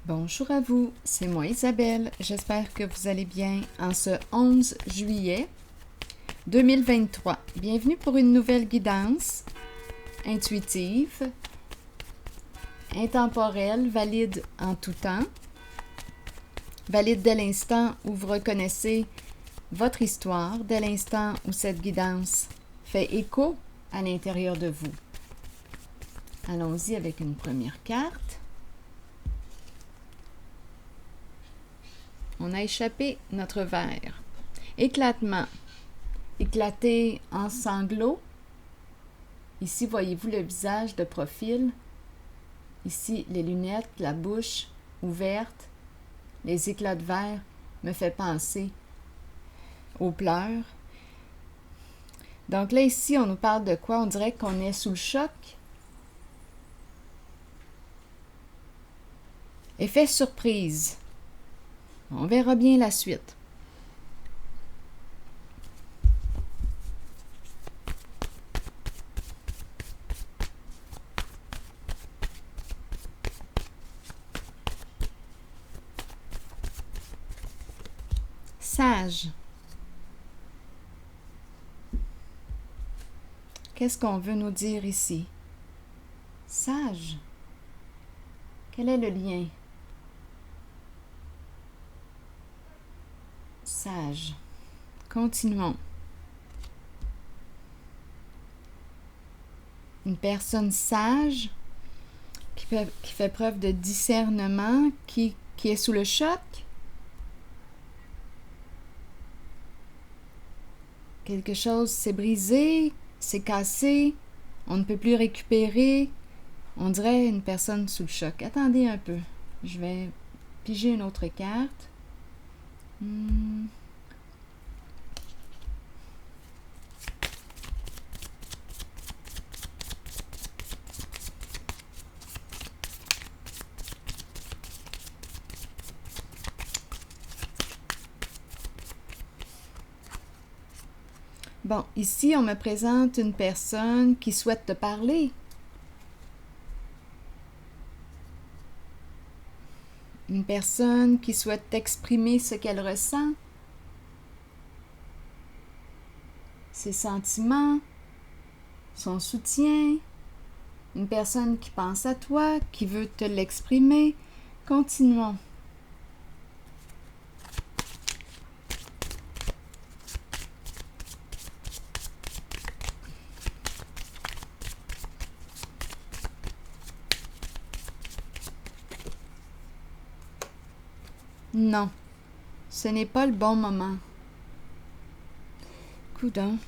Bonjour à vous, c'est moi Isabelle. J'espère que vous allez bien en ce 11 juillet 2023. Bienvenue pour une nouvelle guidance intuitive, intemporelle, valide en tout temps, valide dès l'instant où vous reconnaissez votre histoire, dès l'instant où cette guidance fait écho à l'intérieur de vous. Allons-y avec une première carte. On a échappé notre verre. Éclatement. Éclaté en sanglots. Ici, voyez-vous le visage de profil. Ici, les lunettes, la bouche ouverte. Les éclats de verre me fait penser aux pleurs. Donc là, ici, on nous parle de quoi? On dirait qu'on est sous le choc. Effet surprise. On verra bien la suite. Sage. Qu'est-ce qu'on veut nous dire ici? Sage. Quel est le lien? Sage. Continuons. Une personne sage qui fait preuve de discernement, qui est sous le choc. Quelque chose s'est brisé, s'est cassé, on ne peut plus récupérer. On dirait une personne sous le choc. Attendez un peu, je vais piger une autre carte. Bon, ici, on me présente une personne qui souhaite te parler. Une personne qui souhaite t'exprimer ce qu'elle ressent, ses sentiments, son soutien. Une personne qui pense à toi, qui veut te l'exprimer. Continuons. Non, ce n'est pas le bon moment. Coudonc.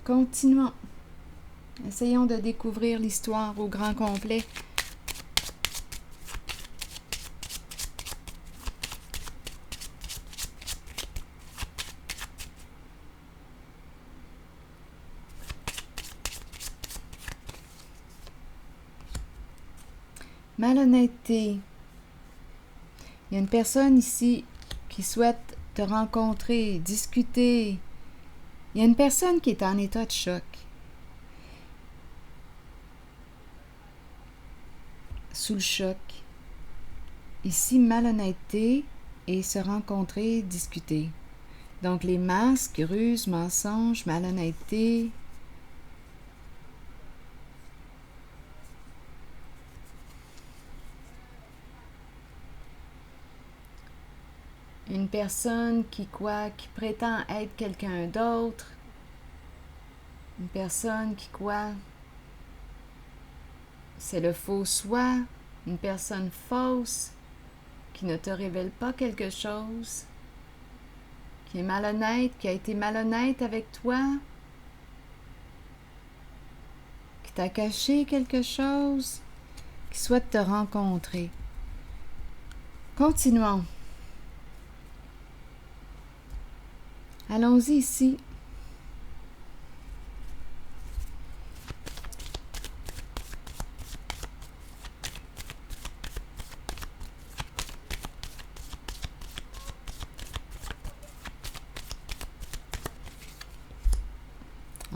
Continuons. Essayons de découvrir l'histoire au grand complet. Malhonnêteté. Il y a une personne ici qui souhaite te rencontrer, discuter. Il y a une personne qui est en état de choc. Sous le choc. Ici, malhonnêteté et se rencontrer, discuter. Donc, les masques, ruses, mensonges, malhonnêteté. Une personne qui prétend être quelqu'un d'autre. Une personne qui c'est le faux soi. Une personne fausse qui ne te révèle pas quelque chose. Qui est malhonnête, qui a été malhonnête avec toi. Qui t'a caché quelque chose. Qui souhaite te rencontrer. Continuons. Allons-y ici.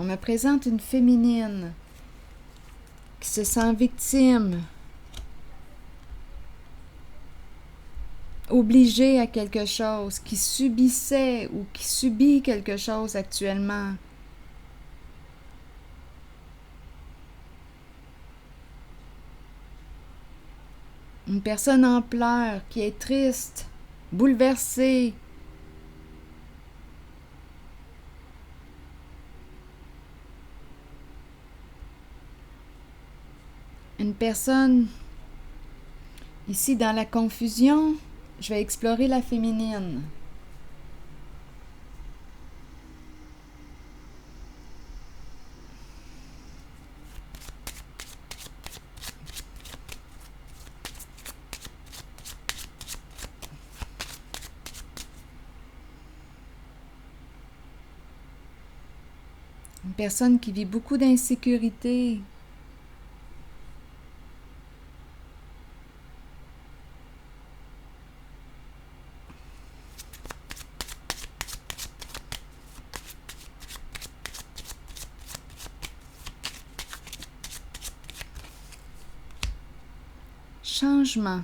On me présente une féminine qui se sent victime, obligée à quelque chose, qui subissait ou qui subit quelque chose actuellement. Une personne en pleurs, qui est triste, bouleversée. Une personne, ici dans la confusion, je vais explorer la féminine. Une personne qui vit beaucoup d'insécurité. Changement.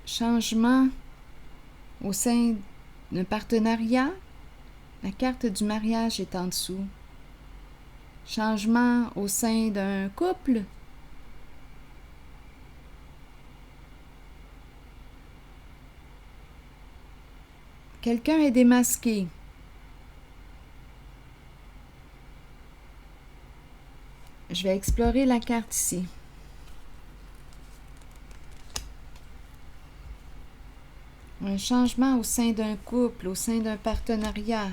Changement au sein d'un partenariat. La carte du mariage est en dessous. Changement au sein d'un couple. Quelqu'un est démasqué. Je vais explorer la carte ici. Un changement au sein d'un couple, au sein d'un partenariat.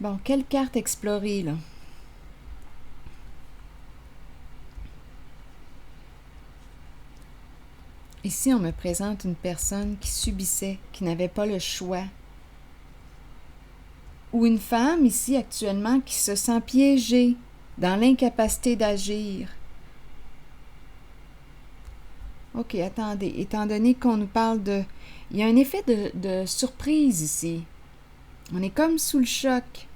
Bon, quelle carte explorer, là? Ici, on me présente une personne qui subissait, qui n'avait pas le choix. Ou une femme, ici, actuellement, qui se sent piégée dans l'incapacité d'agir. OK, attendez. Étant donné qu'on nous parle de... Il y a un effet de surprise ici. On est comme sous le choc.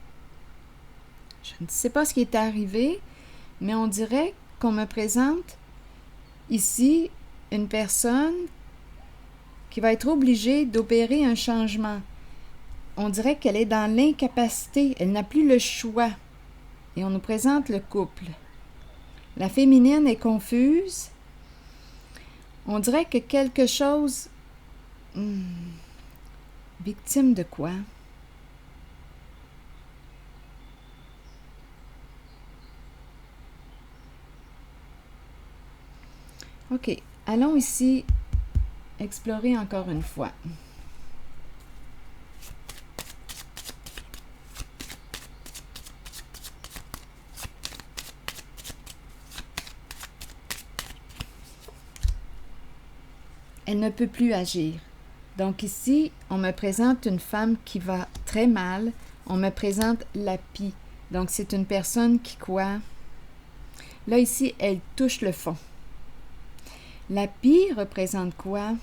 Je ne sais pas ce qui est arrivé, mais on dirait qu'on me présente ici une personne qui va être obligée d'opérer un changement. On dirait qu'elle est dans l'incapacité, elle n'a plus le choix. Et on nous présente le couple. La féminine est confuse. On dirait que quelque chose... victime de quoi? OK, allons ici explorer encore une fois. Elle ne peut plus agir. Donc ici, on me présente une femme qui va très mal. On me présente la pie. Donc c'est une personne qui quoi? Là ici, elle touche le fond. La pie représente quoi?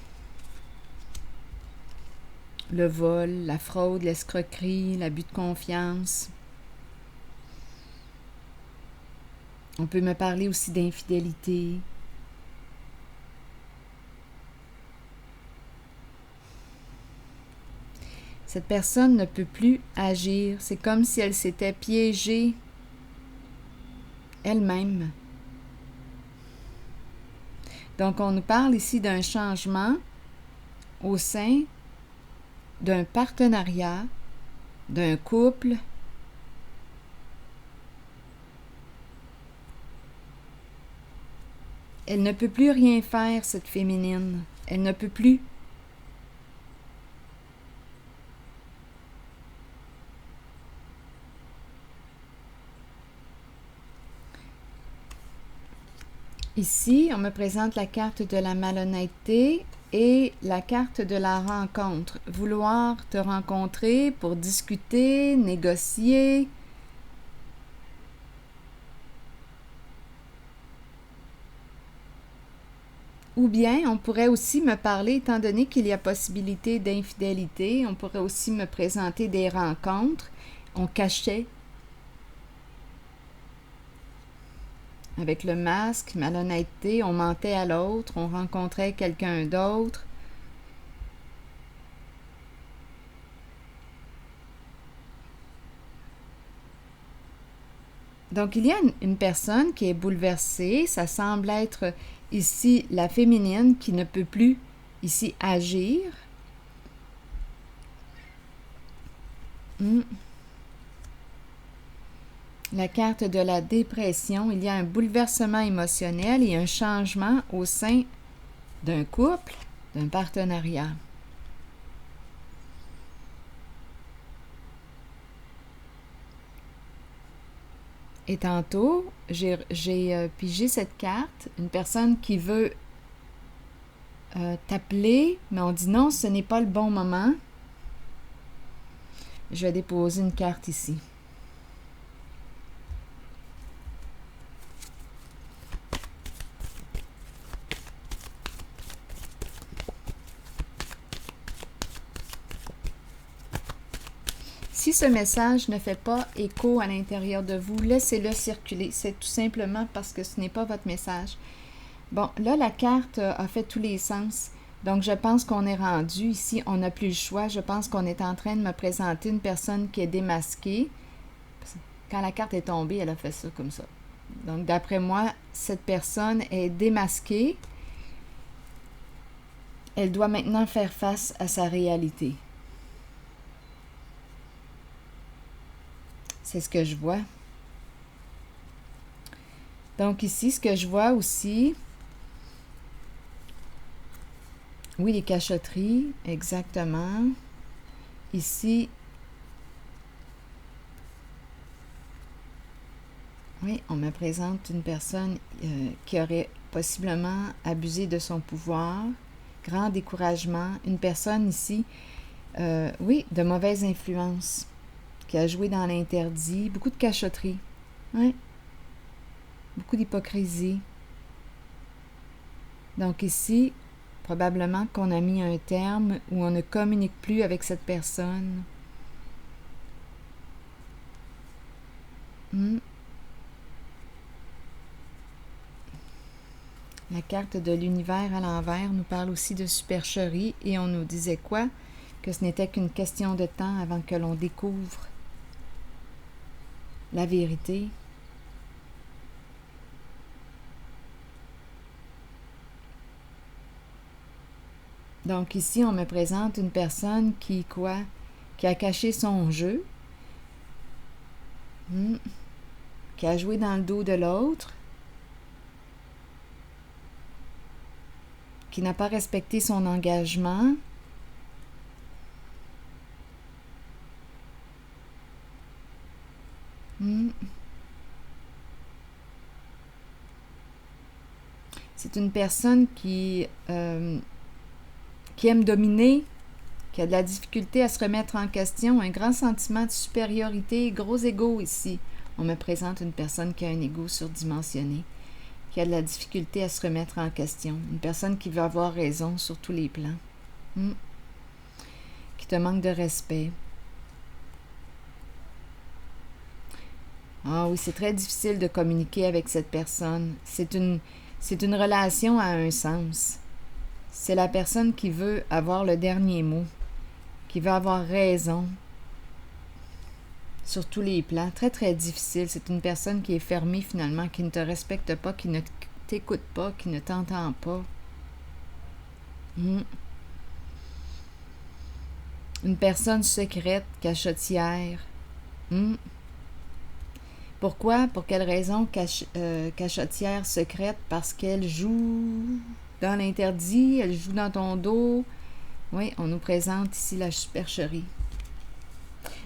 Le vol, la fraude, l'escroquerie, l'abus de confiance. On peut me parler aussi d'infidélité. Cette personne ne peut plus agir. C'est comme si elle s'était piégée elle-même. Donc, on nous parle ici d'un changement au sein d'un partenariat, d'un couple. Elle ne peut plus rien faire, cette féminine. Elle ne peut plus. Ici, on me présente la carte de la malhonnêteté et la carte de la rencontre. Vouloir te rencontrer pour discuter, négocier. Ou bien, on pourrait aussi me parler, étant donné qu'il y a possibilité d'infidélité, on pourrait aussi me présenter des rencontres. On cachait avec le masque, malhonnêteté, on mentait à l'autre, on rencontrait quelqu'un d'autre. Donc, il y a une personne qui est bouleversée. Ça semble être ici la féminine qui ne peut plus ici agir. La carte de la dépression. Il y a un bouleversement émotionnel et un changement au sein d'un couple, d'un partenariat. Et tantôt, j'ai pigé cette carte, une personne qui veut t'appeler, mais on dit non, ce n'est pas le bon moment. Je vais déposer une carte ici. Si ce message ne fait pas écho à l'intérieur de vous, laissez-le circuler. C'est tout simplement parce que ce n'est pas votre message. Bon, là, la carte a fait tous les sens. Donc, je pense qu'on est rendu ici. On n'a plus le choix. Je pense qu'on est en train de me présenter une personne qui est démasquée. Quand la carte est tombée, elle a fait ça comme ça. Donc, d'après moi, cette personne est démasquée. Elle doit maintenant faire face à sa réalité. C'est ce que je vois. Donc ici, ce que je vois aussi, oui, les cachotteries, exactement. Ici, oui, on me présente une personne qui aurait possiblement abusé de son pouvoir, grand découragement, une personne ici, oui, de mauvaise influence, qui a joué dans l'interdit, beaucoup de cachotterie, oui, beaucoup d'hypocrisie. Donc ici, probablement qu'on a mis un terme où on ne communique plus avec cette personne. La carte de l'univers à l'envers nous parle aussi de supercherie et on nous disait quoi? Que ce n'était qu'une question de temps avant que l'on découvre la vérité. Donc ici, on me présente une personne qui, quoi? Qui a caché son jeu, qui a joué dans le dos de l'autre, qui n'a pas respecté son engagement. C'est une personne qui aime dominer, qui a de la difficulté à se remettre en question, un grand sentiment de supériorité, gros égo ici. On me présente une personne qui a un égo surdimensionné, qui a de la difficulté à se remettre en question, une personne qui veut avoir raison sur tous les plans, qui te manque de respect. Ah oui, c'est très difficile de communiquer avec cette personne. C'est une relation à un sens. C'est la personne qui veut avoir le dernier mot, qui veut avoir raison sur tous les plans. Très, très difficile. C'est une personne qui est fermée finalement, qui ne te respecte pas, qui ne t'écoute pas, qui ne t'entend pas. Une personne secrète, cachotière. Pourquoi? Pour quelle raison cachotière, secrète? Parce qu'elle joue dans l'interdit, elle joue dans ton dos. Oui, on nous présente ici la supercherie.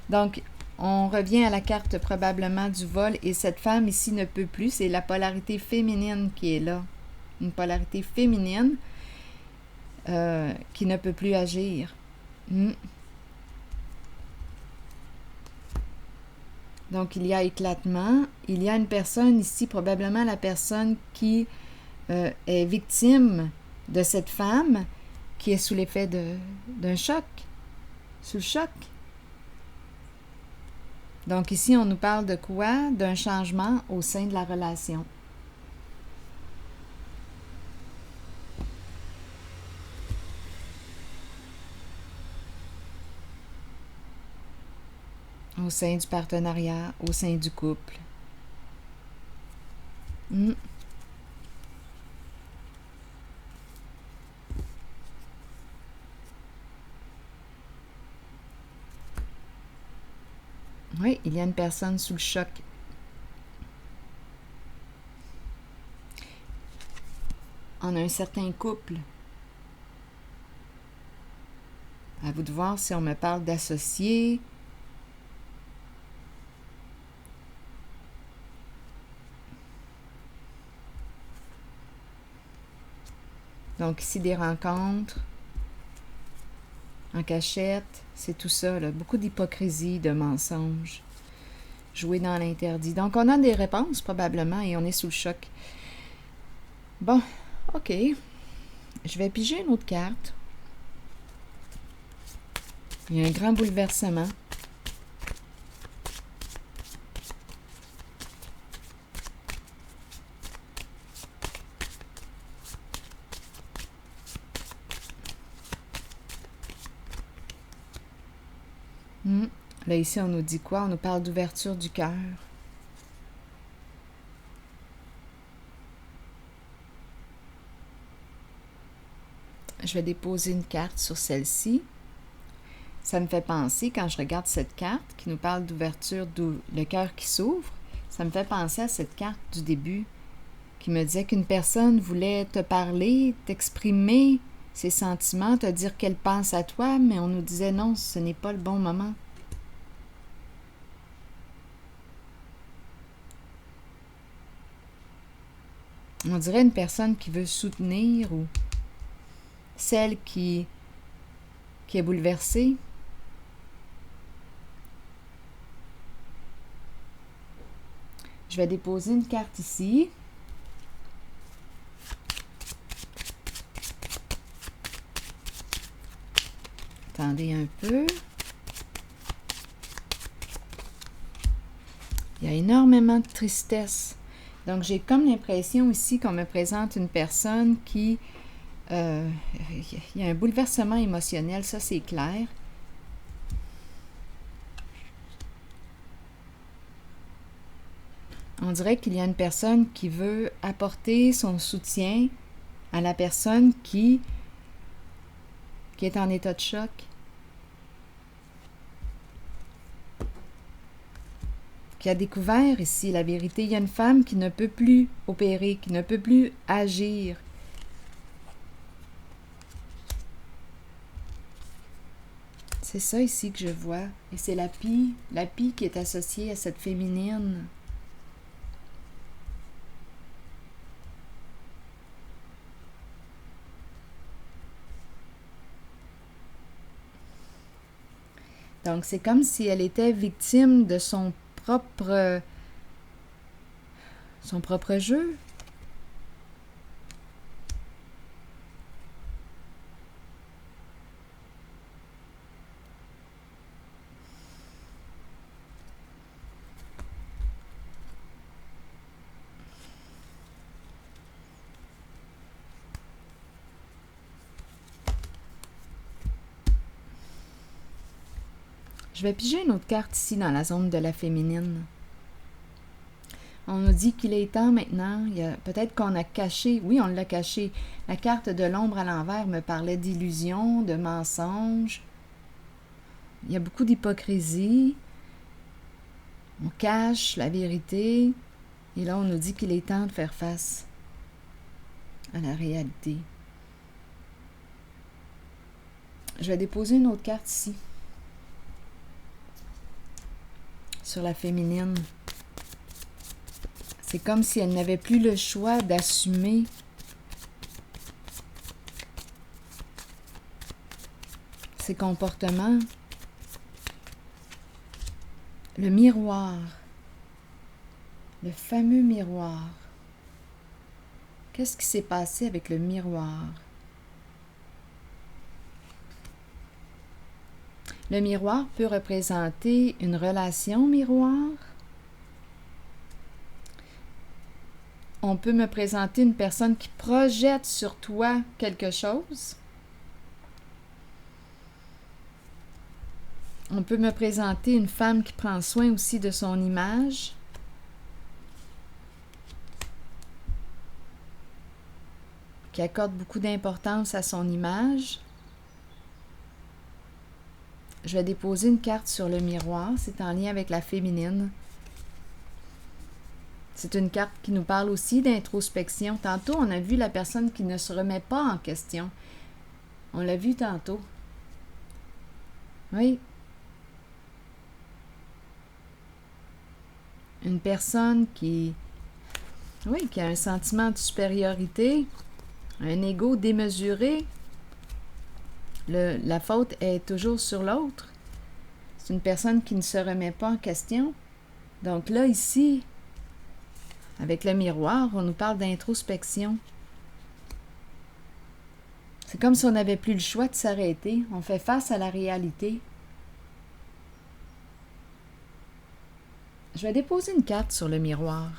Donc, on revient à la carte probablement du vol et cette femme ici ne peut plus. C'est la polarité féminine qui est là. Une polarité féminine qui ne peut plus agir. Donc, il y a éclatement. Il y a une personne ici, probablement la personne qui est victime de cette femme qui est sous l'effet d'un choc, sous le choc. Donc ici, on nous parle de quoi? D'un changement au sein de la relation. Au sein du partenariat, au sein du couple. Oui, il y a une personne sous le choc. En un certain couple. À vous de voir si on me parle d'associés. Donc ici, des rencontres en cachette, c'est tout ça, là. Beaucoup d'hypocrisie, de mensonges, jouer dans l'interdit. Donc on a des réponses probablement et on est sous le choc. Bon, ok. Je vais piger une autre carte. Il y a un grand bouleversement. Là, ici, on nous dit quoi? On nous parle d'ouverture du cœur. Je vais déposer une carte sur celle-ci. Ça me fait penser, quand je regarde cette carte qui nous parle d'ouverture, le cœur qui s'ouvre, ça me fait penser à cette carte du début qui me disait qu'une personne voulait te parler, t'exprimer ses sentiments, te dire qu'elle pense à toi, mais on nous disait non, ce n'est pas le bon moment. On dirait une personne qui veut soutenir ou celle qui est bouleversée. Je vais déposer une carte ici. Attendez un peu. Il y a énormément de tristesse. Donc, j'ai comme l'impression ici qu'on me présente une personne qui... il y a un bouleversement émotionnel, ça c'est clair. On dirait qu'il y a une personne qui veut apporter son soutien à la personne qui est en état de choc. Qui a découvert ici la vérité. Il y a une femme qui ne peut plus opérer, qui ne peut plus agir. C'est ça ici que je vois. Et c'est la pie qui est associée à cette féminine. Donc, c'est comme si elle était victime de son propre jeu. Je vais piger une autre carte ici dans la zone de la féminine. On nous dit qu'il est temps maintenant, peut-être qu'on a caché, oui on l'a caché, la carte de l'ombre à l'envers me parlait d'illusion, de mensonge. Il y a beaucoup d'hypocrisie, on cache la vérité, et là on nous dit qu'il est temps de faire face à la réalité. Je vais déposer une autre carte ici. Sur la féminine. C'est comme si elle n'avait plus le choix d'assumer ses comportements. Le miroir. Le fameux miroir. Qu'est-ce qui s'est passé avec le miroir? Le miroir peut représenter une relation miroir. On peut me présenter une personne qui projette sur toi quelque chose. On peut me présenter une femme qui prend soin aussi de son image. Qui accorde beaucoup d'importance à son image. Je vais déposer une carte sur le miroir. C'est en lien avec la féminine. C'est une carte qui nous parle aussi d'introspection. Tantôt, on a vu la personne qui ne se remet pas en question. On l'a vu tantôt. Oui. Une personne qui a un sentiment de supériorité, un ego démesuré. La faute est toujours sur l'autre. C'est une personne qui ne se remet pas en question. Donc là, ici, avec le miroir, on nous parle d'introspection. C'est comme si on n'avait plus le choix de s'arrêter. On fait face à la réalité. Je vais déposer une carte sur le miroir.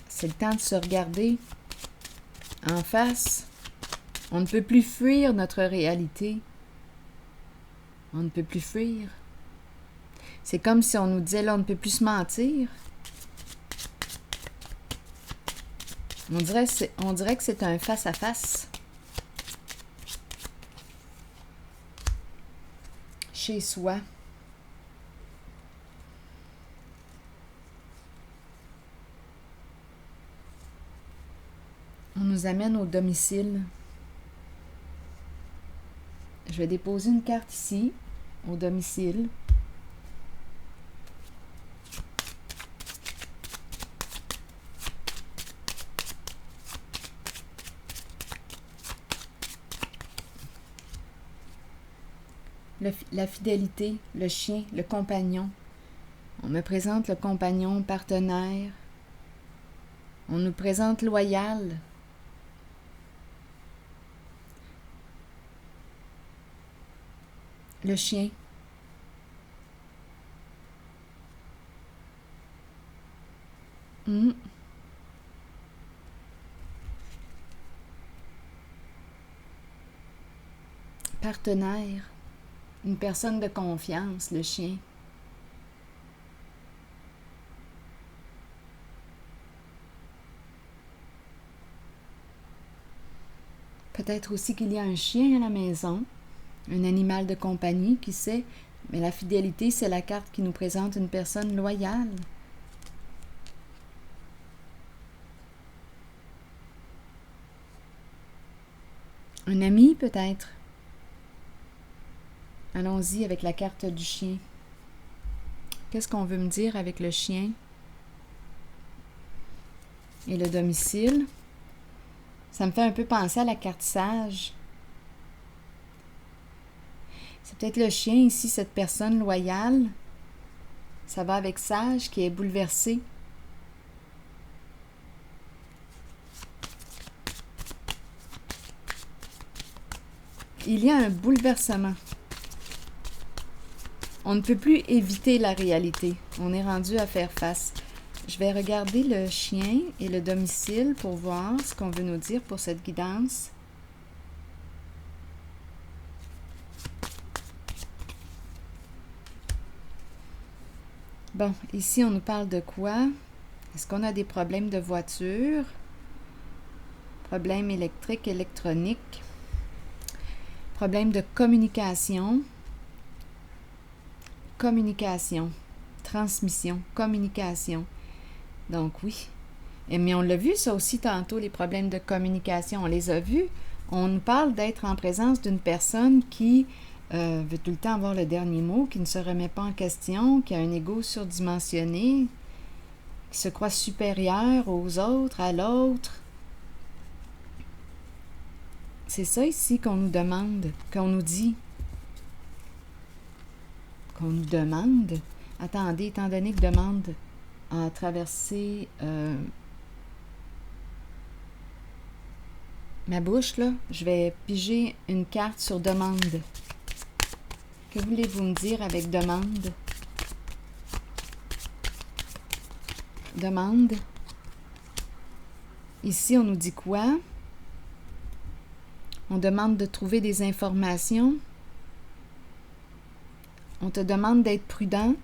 C'est le temps de se regarder en face. On ne peut plus fuir notre réalité. On ne peut plus fuir. C'est comme si on nous disait, là, on ne peut plus se mentir. On dirait que c'est un face-à-face. Chez soi. On nous amène au domicile. Je vais déposer une carte ici, au domicile. La fidélité, le chien, le compagnon. On me présente le compagnon, partenaire. On nous présente loyal. Le chien. Partenaire. Une personne de confiance, le chien. Peut-être aussi qu'il y a un chien à la maison, un animal de compagnie, qui sait, mais la fidélité, c'est la carte qui nous présente une personne loyale. Un ami, peut-être. Allons-y avec la carte du chien. Qu'est-ce qu'on veut me dire avec le chien? Et le domicile? Ça me fait un peu penser à la carte sage. C'est peut-être le chien ici, cette personne loyale. Ça va avec sage qui est bouleversé. Il y a un bouleversement. On ne peut plus éviter la réalité. On est rendu à faire face. Je vais regarder le chien et le domicile pour voir ce qu'on veut nous dire pour cette guidance. Bon, ici, on nous parle de quoi? Est-ce qu'on a des problèmes de voiture? Problèmes électriques, électroniques? Problèmes de communication? Communication, transmission, communication. Donc oui. Mais on l'a vu ça aussi tantôt, les problèmes de communication. On les a vus. On nous parle d'être en présence d'une personne qui veut tout le temps avoir le dernier mot, qui ne se remet pas en question, qui a un ego surdimensionné, qui se croit supérieur aux autres, à l'autre. C'est ça ici qu'on nous demande, qu'on nous dit. Qu'on nous demande. Attendez, étant donné que demande a traversé ma bouche, là, je vais piger une carte sur demande. Que voulez-vous me dire avec demande? Demande. Ici, on nous dit quoi? On demande de trouver des informations. On te demande d'être prudent.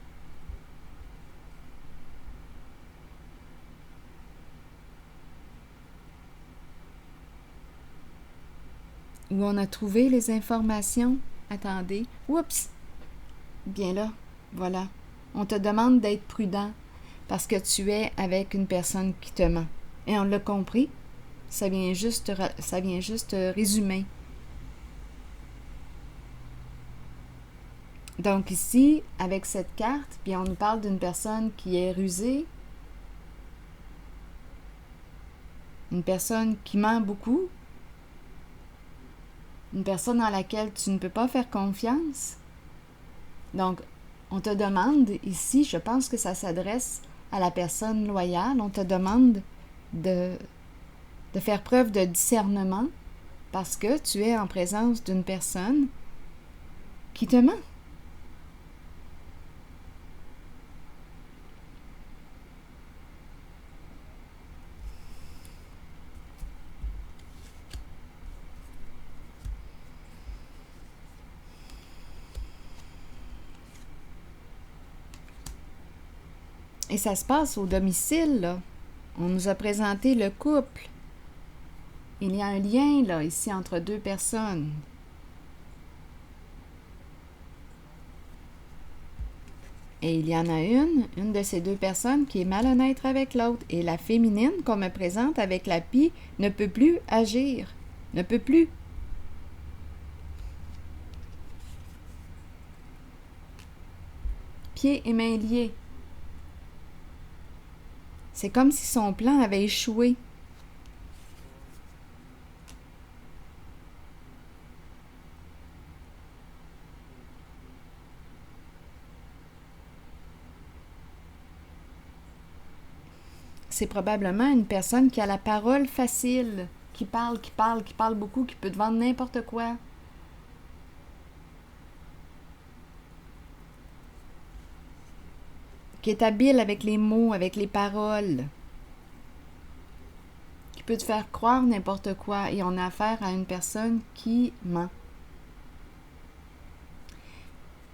Où on a trouvé les informations. Attendez. Oups! Bien là, voilà. On te demande d'être prudent parce que tu es avec une personne qui te ment. Et on l'a compris. Ça vient juste résumer. Donc ici, avec cette carte, bien on nous parle d'une personne qui est rusée, une personne qui ment beaucoup, une personne en laquelle tu ne peux pas faire confiance. Donc, on te demande ici, je pense que ça s'adresse à la personne loyale, on te demande de faire preuve de discernement parce que tu es en présence d'une personne qui te ment. Et ça se passe au domicile, là. On nous a présenté le couple. Il y a un lien, là, ici, entre deux personnes. Et il y en a une de ces deux personnes qui est malhonnête avec l'autre. Et la féminine qu'on me présente avec la pie ne peut plus agir. Ne peut plus. Pieds et mains liés. C'est comme si son plan avait échoué. C'est probablement une personne qui a la parole facile, qui parle beaucoup, qui peut te vendre n'importe quoi. Qui est habile avec les mots, avec les paroles. Qui peut te faire croire n'importe quoi. Et on a affaire à une personne qui ment.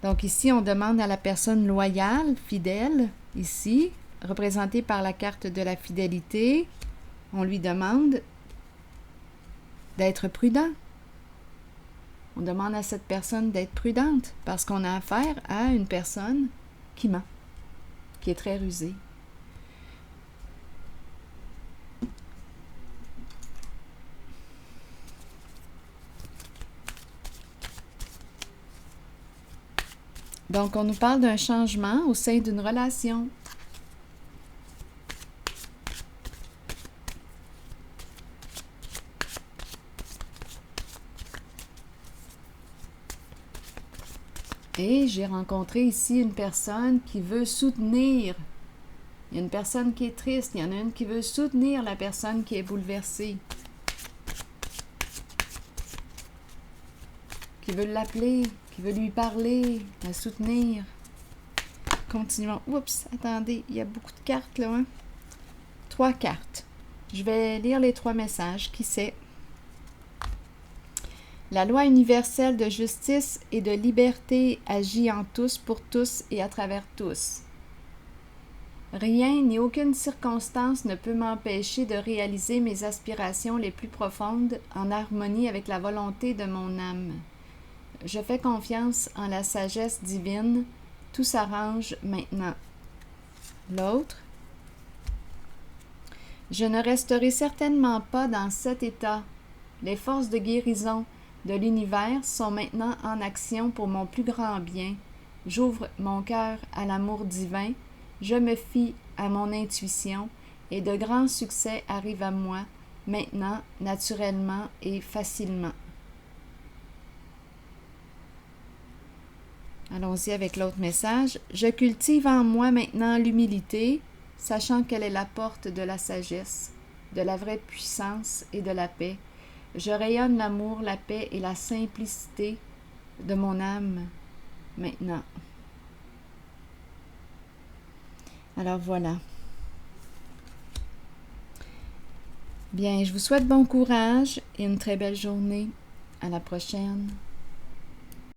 Donc ici, on demande à la personne loyale, fidèle, ici, représentée par la carte de la fidélité, on lui demande d'être prudent. On demande à cette personne d'être prudente parce qu'on a affaire à une personne qui ment, qui est très rusée. Donc, on nous parle d'un changement au sein d'une relation. Et j'ai rencontré ici une personne qui veut soutenir. Il y a une personne qui est triste, il y en a une qui veut soutenir la personne qui est bouleversée. Qui veut l'appeler, qui veut lui parler, la soutenir. Continuons. Oups, attendez, il y a beaucoup de cartes là. Hein? 3 cartes. Je vais lire les 3 messages. Qui sait? La loi universelle de justice et de liberté agit en tous, pour tous et à travers tous. Rien ni aucune circonstance ne peut m'empêcher de réaliser mes aspirations les plus profondes en harmonie avec la volonté de mon âme. Je fais confiance en la sagesse divine. Tout s'arrange maintenant. L'autre. Je ne resterai certainement pas dans cet état. Les forces de guérison de l'univers sont maintenant en action pour mon plus grand bien. J'ouvre mon cœur à l'amour divin. Je me fie à mon intuition et de grands succès arrivent à moi, maintenant, naturellement et facilement. Allons-y avec l'autre message. Je cultive en moi maintenant l'humilité, sachant qu'elle est la porte de la sagesse, de la vraie puissance et de la paix. Je rayonne l'amour, la paix et la simplicité de mon âme maintenant. Alors voilà. Bien, je vous souhaite bon courage et une très belle journée. À la prochaine.